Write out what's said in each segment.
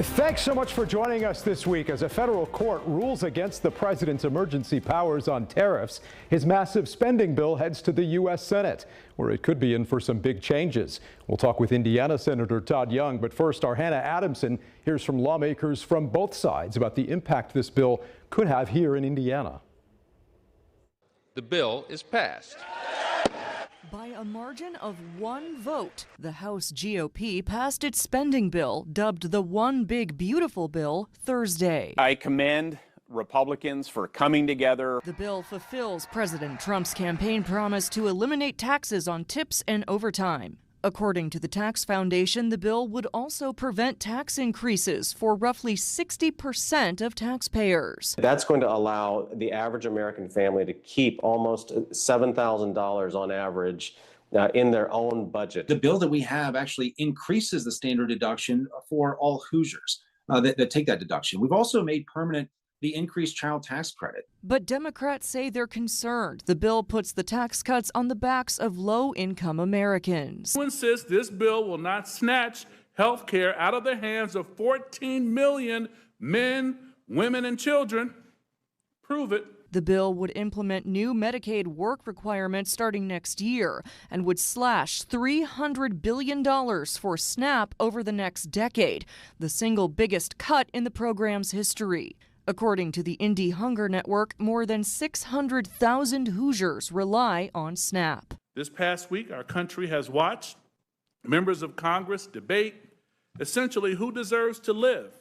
Thanks so much for joining us this week. As a federal court rules against the president's emergency powers on tariffs, his massive spending bill heads to the U.S. Senate, where it could be in for some big changes. We'll talk with Indiana Senator Todd Young, but first, our Hannah Adamson hears from lawmakers from both sides about the impact this bill could have here in Indiana. The bill is passed. By a margin of one vote, the House GOP passed its spending bill, dubbed the One Big Beautiful Bill, Thursday. I commend Republicans for coming together. The bill fulfills President Trump's campaign promise to eliminate taxes on tips and overtime. According to the Tax Foundation, the bill would also prevent tax increases for roughly 60% of taxpayers. That's going to allow the average American family to keep almost $7,000 on average in their own budget. The bill that we have actually increases the standard deduction for all Hoosiers that take that deduction. We've also made permanent the increased child tax credit. But Democrats say they're concerned the bill puts the tax cuts on the backs of low-income Americans. Who insists this bill will not snatch health care out of the hands of 14 million men, women, and children? Prove it. The bill would implement new Medicaid work requirements starting next year and would slash $300 billion for SNAP over the next decade, the single biggest cut in the program's history. According to the Indy Hunger Network, more than 600,000 Hoosiers rely on SNAP. This past week, our country has watched members of Congress debate essentially who deserves to live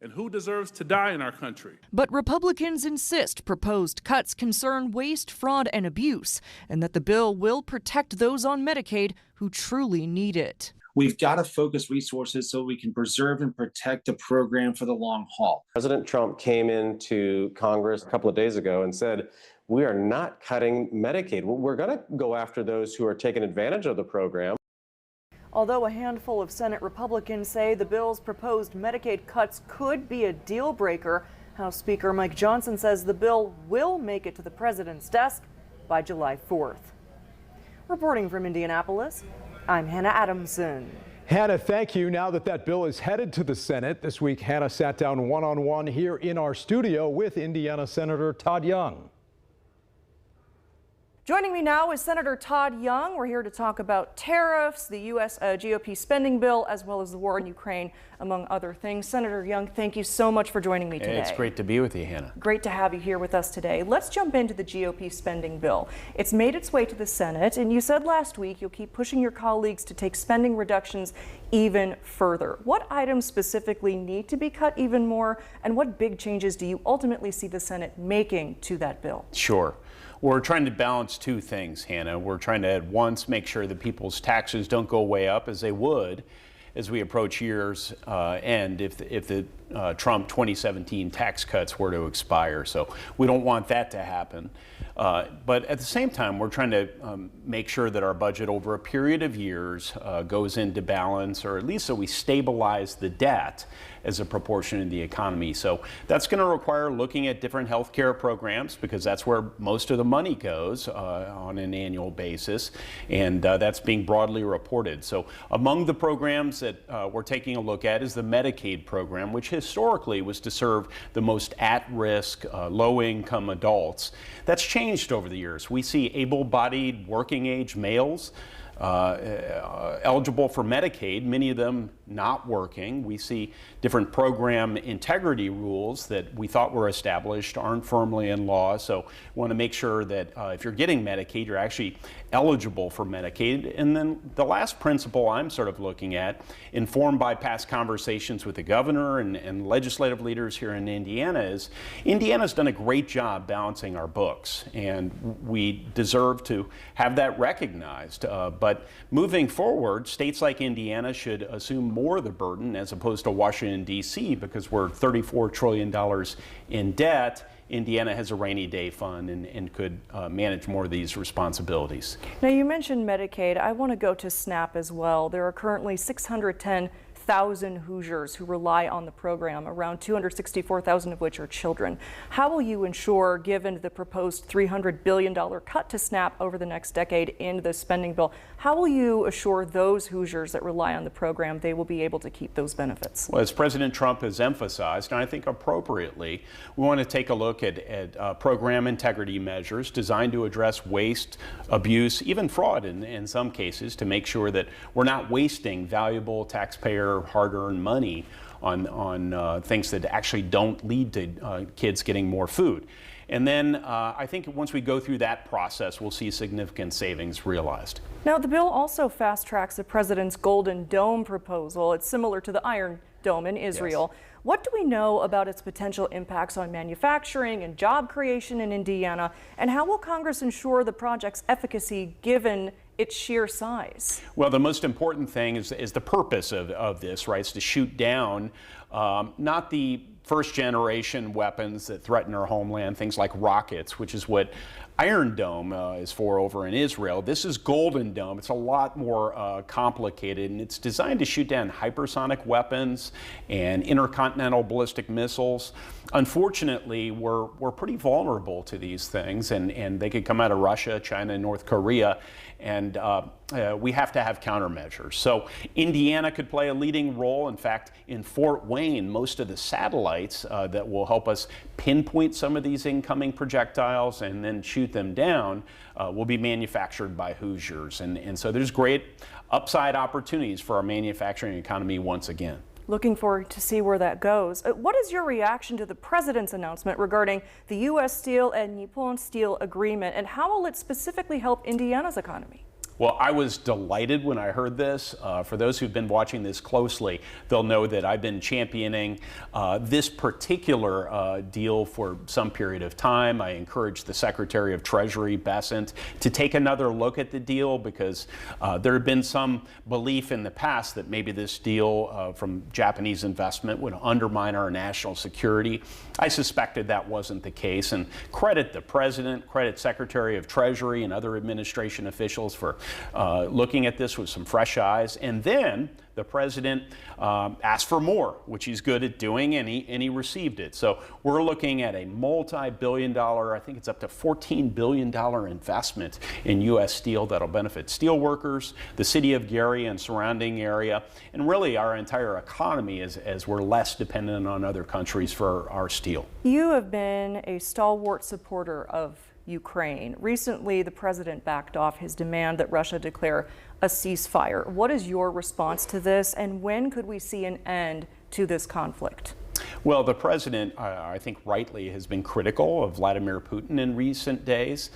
and who deserves to die in our country. But Republicans insist proposed cuts concern waste, fraud, and abuse, and that the bill will protect those on Medicaid who truly need it. We've got to focus resources so we can preserve and protect the program for the long haul. President Trump came into Congress a couple of days ago and said, we are not cutting Medicaid. We're going to go after those who are taking advantage of the program. Although a handful of Senate Republicans say the bill's proposed Medicaid cuts could be a deal breaker, House Speaker Mike Johnson says the bill will make it to the president's desk by July 4th. Reporting from Indianapolis, I'm Hannah Adamson. Hannah, thank you. Now that bill is headed to the Senate this week, Hannah sat down one-on-one here in our studio with Indiana Senator Todd Young. Joining me now is Senator Todd Young. We're here to talk about tariffs, the U.S. GOP spending bill, as well as the war in Ukraine, among other things. Senator Young, thank you so much for joining me today. It's great to be with you, Hannah. Great to have you here with us today. Let's jump into the GOP spending bill. It's made its way to the Senate, and you said last week you'll keep pushing your colleagues to take spending reductions even further. What items specifically need to be cut even more, and what big changes do you ultimately see the Senate making to that bill? Sure. We're trying to balance two things, Hannah. We're trying to at once make sure that people's taxes don't go way up as they would as we approach year's end if the Trump 2017 tax cuts were to expire. So we don't want that to happen. But at the same time, we're trying to make sure that our budget over a period of years goes into balance, or at least so we stabilize the debt as a proportion of the economy. So that's going to require looking at different health care programs, because that's where most of the money goes on an annual basis, and that's being broadly reported. So among the programs that we're taking a look at is the Medicaid program, which historically was to serve the most at-risk, low-income adults. That's changed over the years. We see able-bodied, working-age males eligible for Medicaid, many of them not working. We see different program integrity rules that we thought were established aren't firmly in law. So we want to make sure that if you're getting Medicaid, you're actually eligible for Medicaid. And then the last principle I'm sort of looking at, informed by past conversations with the governor and legislative leaders here in Indiana, is Indiana's done a great job balancing our books, and we deserve to have that recognized. But moving forward, states like Indiana should assume more of the burden as opposed to Washington, D.C., because we're $34 trillion in debt. Indiana has a rainy day fund and could manage more of these responsibilities. Now, you mentioned Medicaid. I want to go to SNAP as well. There are currently 610 1,000 Hoosiers who rely on the program, around 264,000 of which are children. How will you ensure, given the proposed $300 billion cut to SNAP over the next decade in the spending bill, how will you assure those Hoosiers that rely on the program they will be able to keep those benefits? Well, as President Trump has emphasized, and I think appropriately, we want to take a look at program integrity measures designed to address waste, abuse, even fraud in some cases, to make sure that we're not wasting valuable taxpayer hard-earned money on things that actually don't lead to kids getting more food. And then I think once we go through that process, we'll see significant savings realized. Now, the bill also fast-tracks the president's Golden Dome proposal. It's similar to the Iron Dome in Israel. Yes. What do we know about its potential impacts on manufacturing and job creation in Indiana? And how will Congress ensure the project's efficacy given its sheer size? Well, the most important thing is the purpose of this, right? It's to shoot down not the first generation weapons that threaten our homeland, things like rockets, which is what Iron Dome is for over in Israel. This is Golden Dome. It's a lot more complicated, and it's designed to shoot down hypersonic weapons and intercontinental ballistic missiles. Unfortunately, we're pretty vulnerable to these things, and they could come out of Russia, China, and North Korea, and we have to have countermeasures. So Indiana could play a leading role. In fact, in Fort Wayne, most of the satellites that will help us pinpoint some of these incoming projectiles and then shoot them down will be manufactured by Hoosiers. And so there's great upside opportunities for our manufacturing economy once again. Looking forward to see where that goes. What is your reaction to the president's announcement regarding the U.S. Steel and Nippon Steel agreement, and how will it specifically help Indiana's economy? Well, I was delighted when I heard this. For those who've been watching this closely, they'll know that I've been championing this particular deal for some period of time. I encouraged the Secretary of Treasury, Bessent, to take another look at the deal because there had been some belief in the past that maybe this deal from Japanese investment would undermine our national security. I suspected that wasn't the case, and credit the President, credit Secretary of Treasury and other administration officials for looking at this with some fresh eyes. And then the president asked for more, which he's good at doing, and he received it. So we're looking at a multi-billion-dollar, I think it's up to $14 billion investment in U.S. Steel that'll benefit steel workers, the city of Gary and surrounding area, and really our entire economy as we're less dependent on other countries for our steel. You have been a stalwart supporter of Ukraine. Recently, the president backed off his demand that Russia declare a ceasefire. What is your response to this, and when could we see an end to this conflict? Well, the president, I think rightly, has been critical of Vladimir Putin in recent days.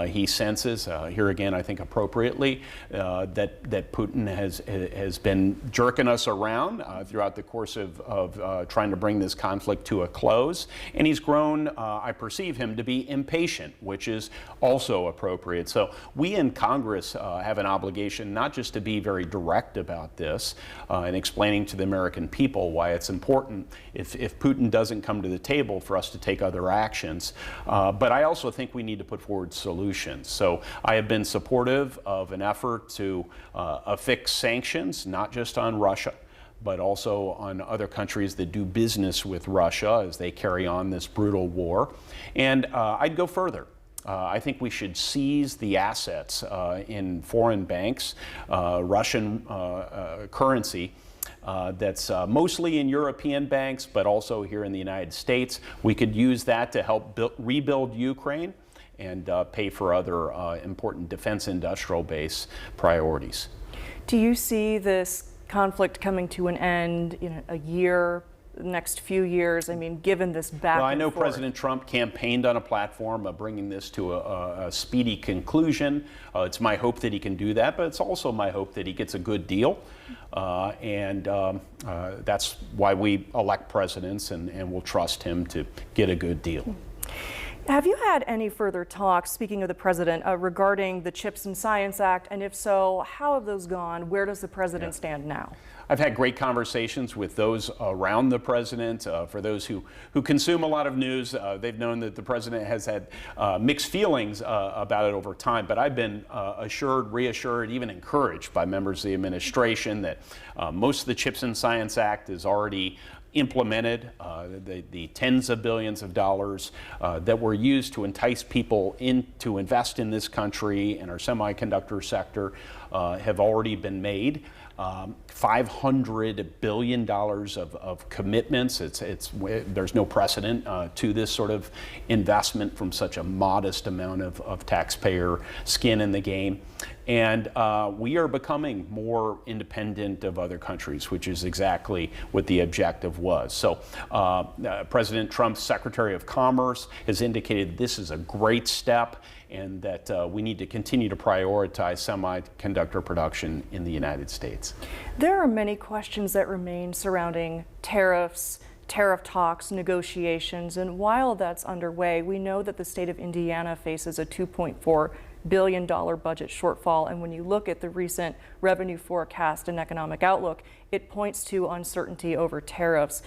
He senses, here again, I think appropriately, that Putin has been jerking us around throughout the course of trying to bring this conflict to a close. And he's grown, I perceive him to be impatient, which is also appropriate. So we in Congress have an obligation not just to be very direct about this and explaining to the American people why it's important if Putin doesn't come to the table for us to take other actions. But I also think we need to put forward solutions. So I have been supportive of an effort to affix sanctions, not just on Russia, but also on other countries that do business with Russia as they carry on this brutal war. And I'd go further. I think we should seize the assets in foreign banks, Russian currency, that's mostly in European banks, but also here in the United States. We could use that to help rebuild Ukraine and pay for other important defense industrial base priorities. Do you see this conflict coming to an end in a year, the next few years? I mean, given this back Well, I know and forth. President Trump campaigned on a platform of bringing this to a speedy conclusion. It's my hope that he can do that, but it's also my hope that he gets a good deal. And that's why we elect presidents, and we'll trust him to get a good deal. Have you had any further talks, speaking of the president, regarding the CHIPS and Science Act? And if so, how have those gone? Where does the president stand now? I've had great conversations with those around the president. For those who consume a lot of news, they've known that the president has had mixed feelings about it over time. But I've been assured, reassured, even encouraged by members of the administration that most of the CHIPS and Science Act is already implemented. The tens of billions of dollars that were used to entice people to invest in this country and our semiconductor sector have already been made. $500 billion of commitments. There's no precedent to this sort of investment from such a modest amount of taxpayer skin in the game. And we are becoming more independent of other countries, which is exactly what the objective was. So President Trump's Secretary of Commerce has indicated this is a great step and that we need to continue to prioritize semiconductor production in the United States. There are many questions that remain surrounding tariffs, tariff talks, negotiations, and while that's underway, we know that the state of Indiana faces a $2.4 billion budget shortfall, and when you look at the recent revenue forecast and economic outlook, it points to uncertainty over tariffs.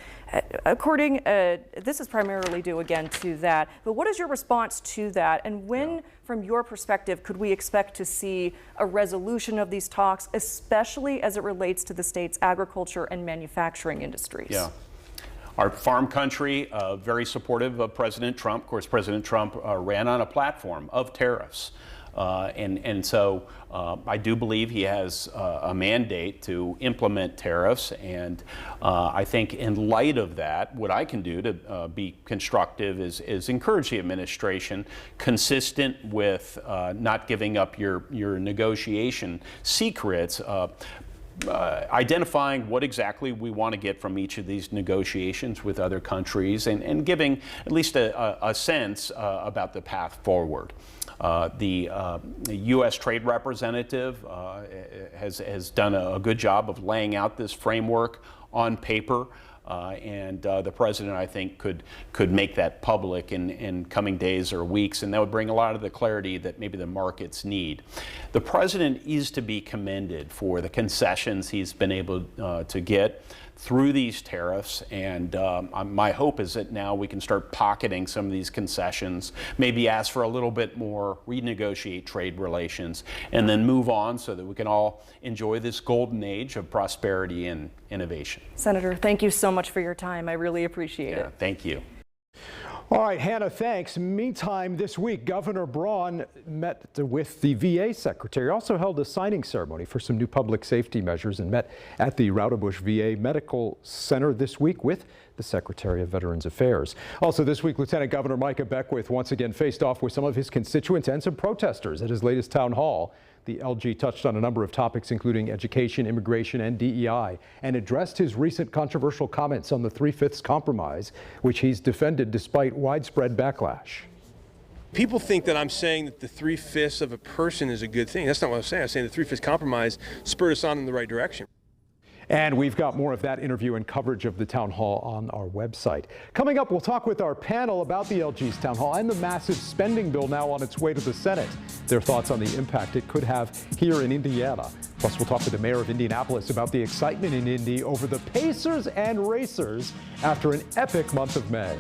This is primarily due again to that, but what is your response to that, and when, from your perspective, could we expect to see a resolution of these talks, especially as it relates to the state's agriculture and manufacturing industries? Yeah. Our farm country, very supportive of President Trump. Of course, President Trump ran on a platform of tariffs. And so I do believe he has a mandate to implement tariffs. And I think in light of that, what I can do to be constructive is encourage the administration, consistent with not giving up your negotiation secrets, identifying what exactly we want to get from each of these negotiations with other countries and giving at least a sense about the path forward. The U.S. Trade Representative has done a good job of laying out this framework on paper. And the president, I think, could make that public in coming days or weeks, and that would bring a lot of the clarity that maybe the markets need. The president is to be commended for the concessions he's been able to get through these tariffs, and my hope is that now we can start pocketing some of these concessions, maybe ask for a little bit more, renegotiate trade relations, and then move on so that we can all enjoy this golden age of prosperity and innovation. Senator, thank you so much for your time. I really appreciate it. Thank you. All right, Hannah, thanks. Meantime, this week, Governor Braun met with the VA secretary, also held a signing ceremony for some new public safety measures, and met at the Roudebush VA Medical Center this week with the Secretary of Veterans Affairs. Also this week, Lieutenant Governor Micah Beckwith once again faced off with some of his constituents and some protesters at his latest town hall. The LG touched on a number of topics, including education, immigration, and DEI, and addressed his recent controversial comments on the 3/5 compromise, which he's defended despite widespread backlash. People think that I'm saying that the 3/5 of a person is a good thing. That's not what I'm saying. I'm saying the 3/5 compromise spurred us on in the right direction. And we've got more of that interview and coverage of the town hall on our website. Coming up, we'll talk with our panel about the LG's town hall and the massive spending bill now on its way to the Senate. Their thoughts on the impact it could have here in Indiana. Plus, we'll talk with the mayor of Indianapolis about the excitement in Indy over the Pacers and Racers after an epic month of May.